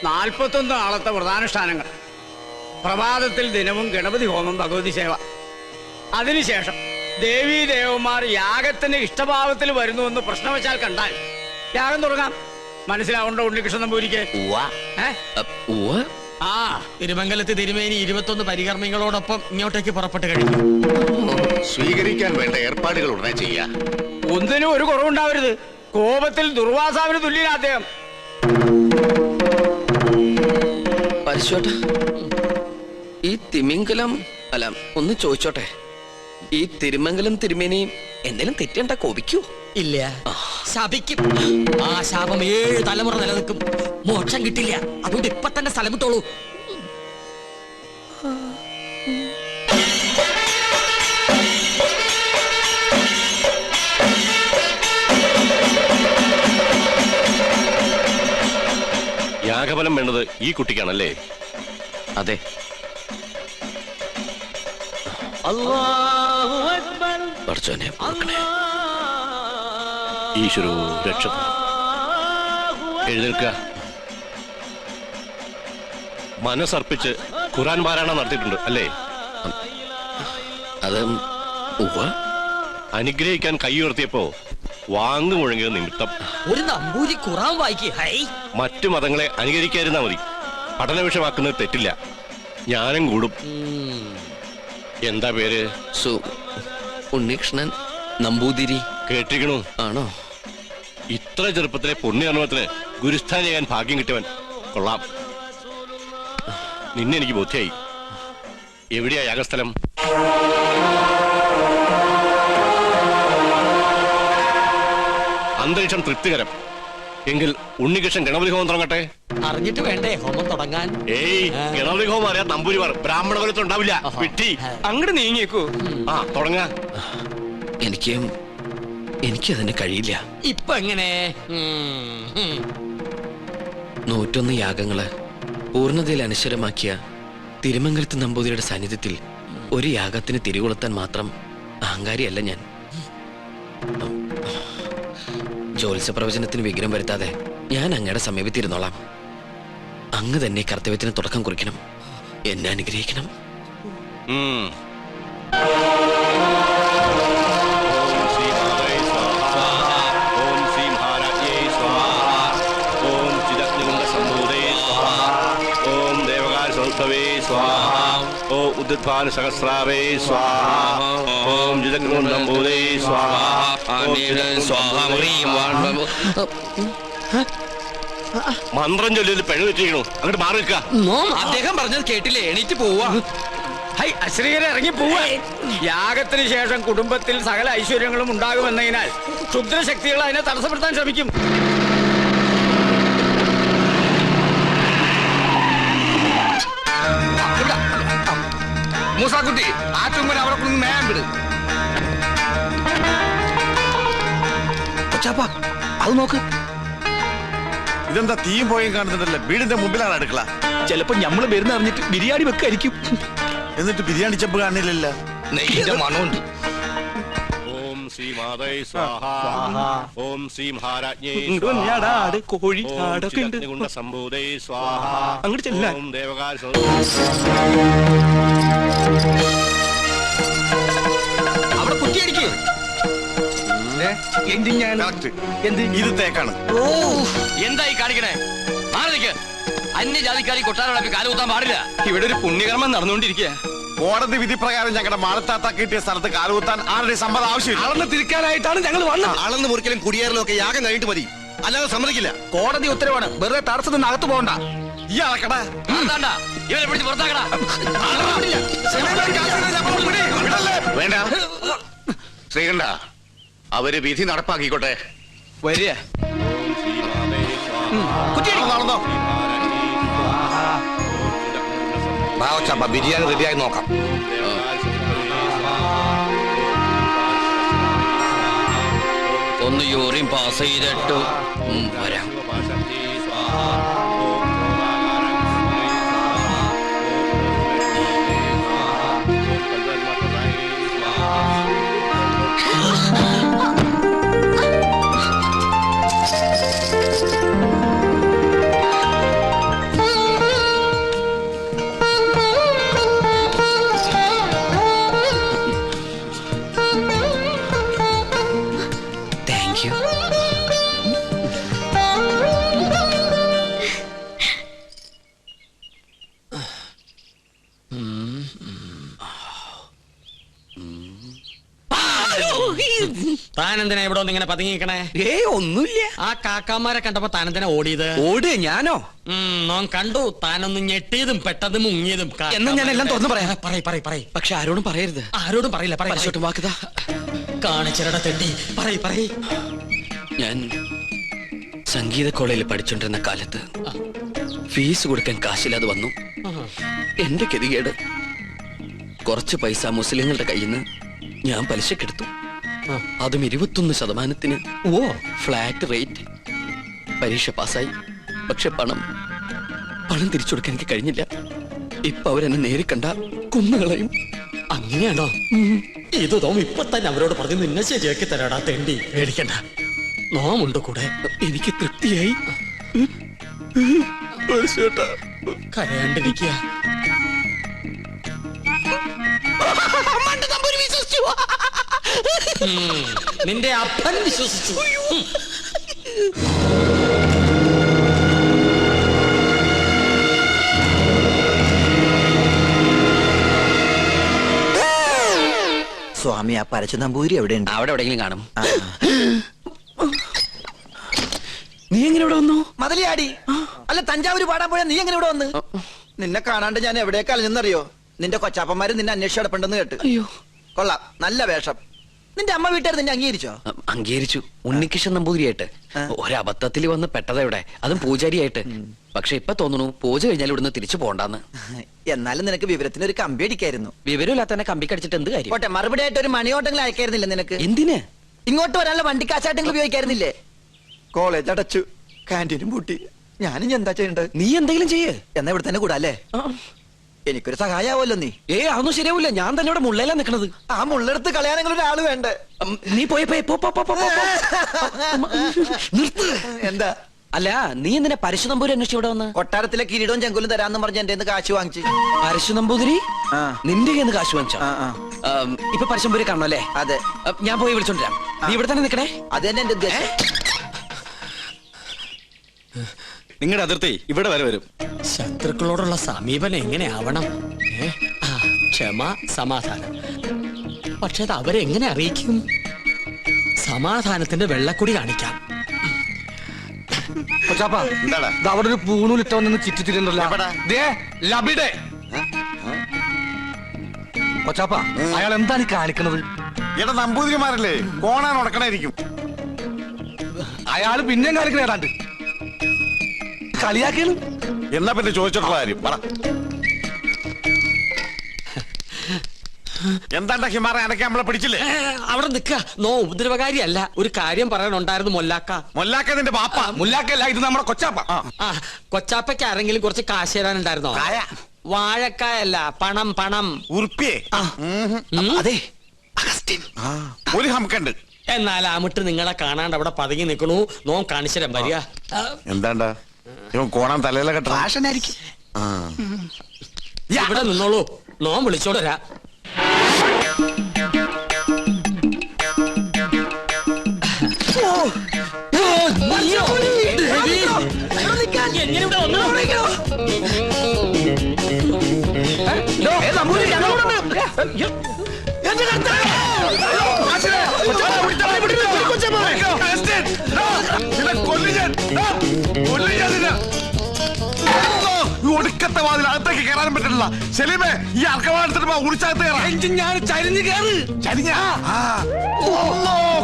41 നാളത്തെ വ്രതാനുഷ്ഠാനങ്ങൾ. പ്രഭാതത്തിൽ ദിനവും ഗണപതി ഹോമം, ഭഗവതി സേവ. അതിനുശേഷം ദേവീദേവന്മാർ യാഗത്തിന് ഇഷ്ടഭാവത്തിൽ വരുന്നുവെന്ന് പ്രശ്നവശാൽ കണ്ടാൽ യാഗം തുടങ്ങാം. മനസ്സിലാവുണ്ടോ ഉണ്ണികൃഷ്ണൻ നമ്പൂതിരിക്ക്? ആ തിരുമംഗലത്ത് തിരുമേനി 21 പരികർമ്മികളോടൊപ്പം ഇങ്ങോട്ടേക്ക് പുറപ്പെട്ട് കഴിഞ്ഞു. സ്വീകരിക്കാൻ വേണ്ട ഏർപ്പാടുകൾ ഉടനെ ചെയ്യാം. ഒന്നിനും ഒരു കുറവുണ്ടാവരുത്. കോപത്തിൽ ദുർവാസാവിന് തുല്യനാ അദ്ദേഹം. പരിശോട്ടെ, ഈ തിമിംഗലം അല്ല, ഒന്ന് ചോദിച്ചോട്ടെ, ഈ തിരുമംഗലം തിരുമേനി എന്തെങ്കിലും തെറ്റണ്ട കോപിക്കൂ? ഇല്ല, ശപിക്കും. ആ ശാപം 7 തലമുറ നിലനിൽക്കും. മോക്ഷം കിട്ടില്ല. അതുകൊണ്ട് ഇപ്പൊ തന്നെ സ്ഥലം വിട്ടോളൂ. യാഗഫലം വേണ്ടത് ഈ കുട്ടിക്കാണല്ലേ? അതെ. ഈശ്വരോ രക്ഷ. എഴുന്നേൽക്കുക. മനസ്സർപ്പിച്ച് ഖുർആൻ പാരായണം നടത്തിയിട്ടുണ്ട് അല്ലേ? അത് അനുഗ്രഹിക്കാൻ കൈ ഉയർത്തിയപ്പോ വാങ്ങു മുഴങ്ങിയത് നിമിത്തം ഒരു നമ്പൂരി ഖുർആൻ വായിക്കേ. മറ്റു മതങ്ങളെ അനുകരിക്കാതിരുന്നാ മതി. പഠന വിഷയമാക്കുന്നത് തെറ്റില്ല. ജ്ഞാനം കൂടും. എന്താ പേര്? ഉണ്ണികൃഷ്ണൻ നമ്പൂതിരി. കേട്ടിരിക്കണു? ആണോ? ഇത്ര ചെറുപ്പത്തിലെ പുണ്യകർമ്മത്തിന് ഗുരുസ്ഥാനിയാകാൻ ഭാഗ്യം കിട്ടിയവൻ. കൊള്ളാം. നിന്നെ എനിക്ക് ബോധ്യായി. എവിടെയാ യാഗസ്ഥലം? അന്തരീക്ഷം തൃപ്തികരം. എങ്കിൽ ഉണ്ണികൃഷ്ണൻ ഗണപതി ഹോമം തുടങ്ങട്ടെ. അറിഞ്ഞിട്ട് വേണ്ടേ ഹോമം തുടങ്ങാൻ? ഏയ്, ഗണപതി ഹോമം അറിയാൻ നമ്പൂരിമാർ ബ്രാഹ്മണ കുലത്തിൽ ഉണ്ടാവില്ല. വിട്ടി അങ്ങോട്ട് നീങ്ങിയേക്കൂ. ആ തുടങ്ങാ. എനിക്കതിന് കഴിയില്ല. ഇപ്പൊ എങ്ങനെ? 101 യാഗങ്ങള് പൂർണ്ണതയിൽ അനശ്വരമാക്കിയ തിരുമംഗലത്ത് നമ്പൂതിരിയുടെ സാന്നിധ്യത്തിൽ ഒരു യാഗത്തിന് തിരികൊളുത്താൻ മാത്രം അഹങ്കാരിയല്ല ഞാൻ. ജ്യോത്സ്യ പ്രവചനത്തിന് വിഘ്നം വരുത്താതെ ഞാൻ അങ്ങയുടെ സമീപത്തിരുന്നോളാം. അങ്ങ് തന്നെ കർത്തവ്യത്തിന് തുടക്കം കുറിക്കണം. എന്നെ അനുഗ്രഹിക്കണം. സഹസ്രാവേ സ്വാഹ. ഓം ജിതഗ്രൂന്നംബൂദേ സ്വാഹ. മന്ത്രം ചൊല്ലിയത് പെഴു തെറ്റിക്കണു. അങ്ങോട്ട് മാറി നിൽക്കുക. അദ്ദേഹം പറഞ്ഞത് കേട്ടില്ലേ? എണീറ്റ് പോവാ. അശ്രീകരെ ഇറങ്ങി പോവാ. യാഗത്തിന് ശേഷം കുടുംബത്തിൽ സകല ഐശ്വര്യങ്ങളും ഉണ്ടാകുമെന്നതിനാൽ ക്ഷുദ്രശക്തികൾ അതിനെ തടസ്സപ്പെടുത്താൻ ശ്രമിക്കും. മൂസാക്കുട്ടി, ആ ചുമ്മൻ അവിടെ കൊണ്ട് മേയാൻ വിട്. അത് നോക്ക്. ഇതെന്താ തീയും പോയും കാണുന്നുണ്ടല്ലേ? വീടിന്റെ മുമ്പിലാണ് അടുക്കള. ചിലപ്പോ ഞമ്മള് വരുന്ന അറിഞ്ഞിട്ട് ബിരിയാണി വെക്കായിരിക്കും. എന്നിട്ട് ബിരിയാണി ചെമ്പ് കാണില്ലല്ല. നെയ്യുടെ മണമുണ്ട്. ഓം ശ്രീ മാതേ സ്വാഹ. ഓം ശ്രീ മഹാരാജ്ഞേ കോഴി സംഭൂതേ സ്വാഹ. അങ്ങോട്ട് ചെല്ലാൻ. ഓം ദേവകാൽ അവിടെ കുറ്റിയടിക്ക്. ഇത് തേക്കാണ്. എന്തായി കാണിക്കണേ? അന്യജാതിക്കാരി കൊട്ടാരം കാലുകുത്താൻ പാടില്ല. ഇവിടെ ഒരു പുണ്യകർമ്മം നടന്നുകൊണ്ടിരിക്കുക. കോടതി വിധി പ്രകാരം ഞങ്ങളുടെ മാളത്താത്ത കിട്ടിയ സ്ഥലത്ത് കാലുകുത്താൻ ആരുടെ സമ്മതം ആവശ്യമില്ല. അളന്ന് തിരിക്കാനായിട്ടാണ് ഞങ്ങൾ വന്നത്. അളന്ന് മുറിക്കലും കുടിയേറലും ഒക്കെ യാഗം കഴിഞ്ഞിട്ട് മതി, അല്ലാതെ സമ്മതിക്കില്ല. കോടതി ഉത്തരവാണ്. വെറുതെ തടസ്സം നിന്ന് അകത്ത് പോകണ്ട. ഈ അളക്കടാ. ഇവരെ പിടിച്ച് പുറത്താക്കടാ. വേണ്ട ശ്രീകണ്ഠ, അവര് വിധി നടപ്പാക്കിക്കോട്ടെ. വരിക. നടന്നോ? ബിരിയാണി റെഡിയായി നോക്കാം. ഒന്ന് യൂറിൻ പാസ് ചെയ്തിട്ടു വരാം. താനെന്തിനാ ഇവിടെ ഒന്ന് ഇങ്ങനെ പതുങ്ങിക്കണേ? ഒന്നുമില്ല. ആ കാക്കാമാരെ കണ്ടപ്പോ താനെന്തിനാ ഓടിയത്? ഓട് ഞാനോ? നോൻ കണ്ടു താനൊന്ന് ഞെട്ടിയതും പെട്ടതും മുങ്ങിയതും. എന്നാ ഞാൻ എല്ലാം തുറന്നു പറയാം. പറയ്. പക്ഷെ ആരോടും പറയരുത്. ആരോടും പറയില്ല. പരശോട്ട് വാക്കുതാ. കാണിച്ചിരട തെണ്ടി. പറയ്. ഞാൻ സംഗീത കോളേജിൽ പഠിച്ചോണ്ടിരുന്ന കാലത്ത് ഫീസ് കൊടുക്കാൻ കാശില്ലാതെ വന്നു. എന്റെ ഗതികേട് കുറച്ച് പൈസ മുസ്ലിങ്ങളുടെ കയ്യിൽ നിന്ന് ഞാൻ പലിശക്കെടുത്തു. അതും 21%. Flat rate. പരീക്ഷ പാസ്സായി. പക്ഷെ പണം തിരിച്ചു കൊടുക്കാൻ എനിക്ക് കഴിഞ്ഞില്ല. ഇപ്പൊ അവരെന്നെ നേരി കണ്ട കൊന്നുകളയും. അങ്ങനെയാണോ? ഇത് നോം ഇപ്പൊ തന്നെ അവരോട് പറഞ്ഞ് നിന്നെ ശരിയാക്കി തരാടാ തെണ്ടി. പേടിക്കണ്ട, നോമുണ്ട് കൂടെ. എനിക്ക് തൃപ്തിയായി. കരയാണ്ടിരിക്കുക. നിന്റെ അപ്പൻ വിശ്വസിച്ചു. സ്വാമി, ആ പരച്ചു നമ്പൂരി എവിടെയുണ്ട്? അവിടെ എവിടെയെങ്കിലും കാണും. നീ എങ്ങനെ ഇവിടെ വന്നു? മതിലിയാടി. അല്ല, തഞ്ചാവൂര് പാടാൻ പോയാ നീ എങ്ങനെ ഇവിടെ വന്ന്? നിന്നെ കാണാണ്ട് ഞാൻ എവിടേക്ക് അലഞ്ഞെന്നറിയോ? നിന്റെ കൊച്ചാപ്പന്മാര് നിന്നെ അന്വേഷിച്ച് കിടപ്പുണ്ടെന്ന് കേട്ട്. അയ്യോ, കൊള്ളാം, നല്ല വേഷം. നിന്റെ അമ്മ വീട്ടുകാർ നിന്നെ അംഗീകരിച്ചോ? അംഗീകരിച്ചു. ഉണ്ണികൃഷ്ണൻ നമ്പൂതിരിയായിട്ട്. ഒരബദ്ധത്തിൽ വന്ന് പെട്ടതെവിടെ, അതും പൂജാരിയായിട്ട്. പക്ഷെ ഇപ്പൊ തോന്നുന്നു പൂജ കഴിഞ്ഞാൽ ഇവിടുന്ന് തിരിച്ചു പോണ്ടാന്ന്. എന്നാലും നിനക്ക് വിവരത്തിന് ഒരു കമ്പി അടിക്കായിരുന്നു. വിവരമില്ലാത്ത തന്നെ കമ്പി കടിച്ചിട്ട് എന്ത് കാര്യം? പോട്ടെ, മറുപടി ആയിട്ട് ഒരു മണിയോട്ടെങ്കിലും അയക്കായിരുന്നില്ല നിനക്ക്? എന്തിന്? ഇങ്ങോട്ട് വരാനുള്ള വണ്ടിക്കാശായിട്ടെങ്കിലും ഉപയോഗിക്കായിരുന്നില്ലേ? കോളേജ് അടച്ചു, കാന്റീനും പൂട്ടി. ഞാനും എന്താ ചെയ്യണ്ടത്? നീ എന്തെങ്കിലും ചെയ്യേ. എന്നാ ഇവിടെ തന്നെ കൂടാല്ലേ? എനിക്കൊരു സഹായാവല്ലോ നീ. അതൊന്നും ശരിയാവില്ല. ഞാൻ തന്നെ ഇവിടെ മുള്ളയിലാ നിക്കണത്. ആ മുള്ളെടുത്ത് കളയാനെങ്കിലും ഒരാള് വേണ്ടേ? നീ പോയി നിർത്ത്. എന്താ? അല്ല, നീ എന്തിനാ പരശു നമ്പൂരി അന്വേഷിച്ച് ഇവിടെ വന്ന്? കൊട്ടാരത്തിലെ കിരീടവും ചെങ്കുലും തരാന്ന് പറഞ്ഞ് എന്റെ കാശ് വാങ്ങിച്ചു. പരശു നമ്പൂതിരി നിന്റെ കയ്യിൽ നിന്ന് കാശ് വാങ്ങിച്ചോ? ഇപ്പൊ പരശുനമ്പൂരി കാണണോ അല്ലേ? അതെ. ഞാൻ പോയി വിളിച്ചോണ്ടിരാം. നീ ഇവിടെ തന്നെ നിക്കണേ. അത് തന്നെ എന്റെ ഉദ്ദേശം. നിങ്ങളുടെ അതിർത്തി ഇവിടെ വരെ വരും. ശത്രുക്കളോടുള്ള സമീപനം എങ്ങനെയാവണം? ക്ഷമ, സമാധാനം. പക്ഷെ അത് അവരെങ്ങനെ അറിയിക്കും? സമാധാനത്തിന്റെ വെള്ളക്കൊടി കാണിക്കാം. എന്താടാ? അവിടെ ഒരു പൂണൂലിട്ടവന്ന് ചിറ്റിത്തിരുന്നല്ലോ. കൊച്ചാപ്പ, അയാൾ എന്താണ് കാണിക്കണത്? ഇവിടെ നമ്പൂതിരിമാരല്ലേ, കോണാൻ ഉടക്കണായിരിക്കും. അയാള് പിന്നെയും കാണിക്കണ ഏതാണ്ട് കളിയാക്കിയാണ്. എന്നാ പിന്നെ ചോദിച്ചിട്ടുള്ള കാര്യം പറ. എന്താണ്ടാ ഹിമാറ, അനക്കെ നമ്മളെ പിടിച്ചില്ലേ? അവിടെ നിക്ക. നോ ഉപദ്രവകാരിയല്ല. ഒരു കാര്യം പറയാനുണ്ടായിരുന്നു മൊല്ലാക്ക. മൊല്ലാക്ക നിന്റെ ബാപ്പ. മുല്ലാക്കല്ല, ഇത് നമ്മുടെ കൊച്ചാപ്പ. കൊച്ചാപ്പയ്ക്ക് ആരെങ്കിലും കുറച്ച് കാശ് തരാനുണ്ടായിരുന്നോ? വാഴക്കായല്ല, പണം. ഉറുപ്പിയേ? അതെ, ഒരു ഹംക്കുണ്ട്. എന്നാൽ അമിട്ട് നിങ്ങളെ കാണാണ്ട് അവിടെ പതുങ്ങി നിൽക്കണു. നോ കാണിച്ചരം വരിക. എന്താണ്ടാ ഇവൻ കോണാൻ തലയില കെട്ട? ഇവിടെ നിന്നോളൂ, നോ വിളിച്ചോടരാ. ഒടുക്കത്തെ വാതിൽ അകത്തേക്ക് കയറാനും പറ്റില്ല. സെലീമേ, ഈ അർക്കവാടത്തിട്ട് ഉടിച്ചകത്ത് കയറാൻ. ഞാൻ ചരിഞ്ഞ് കയറ്.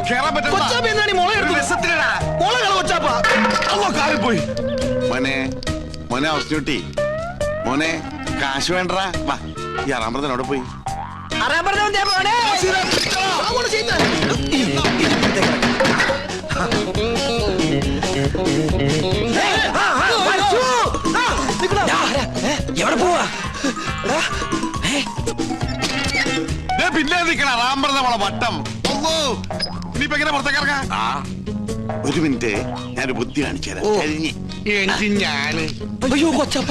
കേറാൻ പറ്റില്ല. കാറിൽ പോയി. മോനെ അവസ്ഥ മോനെ, കാശ് വേണ്ടടാ. വാ, ഈ അറാമ്പറത്തിനോട് പോയി. എവിടെ പോവാ? പിന്നെ നിൽക്കണ റാമ്പറന്ന മോളെ വട്ടം. ഇനിയിപ്പോ എങ്ങനെ പുറത്തേക്ക് ഇറങ്ങാ? ഒരു മിനിറ്റ്, ഞാനൊരു ബുദ്ധി കാണിച്ചു തരാം. ഞാന് അയ്യോ കൊച്ചപ്പ,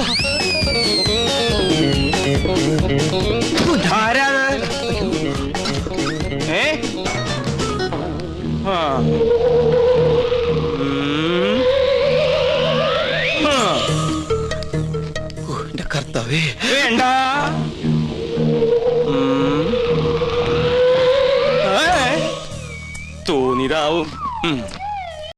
എന്റെ കർത്താവേ. വേണ്ട, തോന്നി ഉണ്ടാവും.